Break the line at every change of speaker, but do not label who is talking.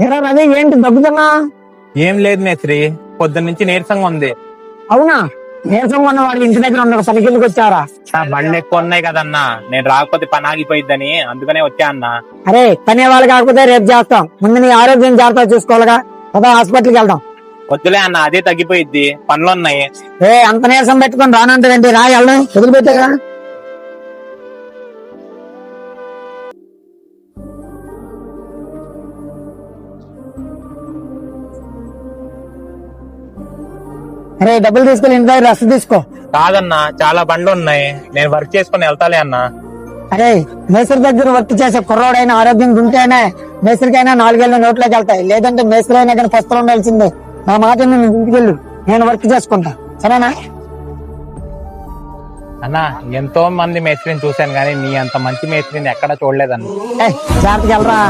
ఎరా రవి, ఏంటి దగ్గుతున్నా?
ఏం లేదు మేస్త్రి, పొద్దున్న నుంచి నీరసంగా ఉంది.
అవునా? నీరసంగా ఉన్న వాడు ఇంటి దగ్గర ఉండడు, పనికిందుకు వచ్చారా?
బండ్లు ఎక్కువ ఉన్నాయి కదన్నా, నేను రాకపోతే పని ఆగిపోయిద్దని అందుకనే వచ్చా అన్నా.
అరే, పనే వాళ్ళు కాకపోతే రేపు చేస్తాం. ముందు నీ ఆరోగ్యం జాగ్రత్త చూసుకోవాలిగా. కదా, హాస్పిటల్కి వెళ్దాం.
వద్దులే అన్న, అదే తగ్గిపోయిద్ది, పనులున్నాయి.
అంత నీరసం పెట్టుకుని రానంటే రా, వెళ్దాం. వదిలిపెట్టారా? అరే, డబ్బులు తీసుకుని ఇంటి దగ్గర రెస్ట్ తీసుకో.
కాదన్నా, చాలా బండ్లు ఉన్నాయి, నేను వర్క్ చేసుకుని వెళ్తాలే అన్నా.
అరే, మేస్త్రి దగ్గర వర్క్ చేసే కుర్రోడైనా ఆరోగ్యం ఉంటేనే మేస్త్రికైనా 4 ఏళ్ళు నోట్లోకి వెళ్తాయి. లేదంటే మేస్త్రి అయినా కానీ పస్తులు ఉండాల్సిందే. నా మాట నువ్వు ఇంటికి వెళ్ళు, నేను వర్క్ చేసుకుంటా, సరేనా?
అన్నా, ఎంతో మంది మేస్త్రిని చూశాను కానీ నీ అంత మంచి మేస్త్రిని ఎక్కడా చూడలేదన్నా.
జాగ్రత్తగా వెళ్ళరా.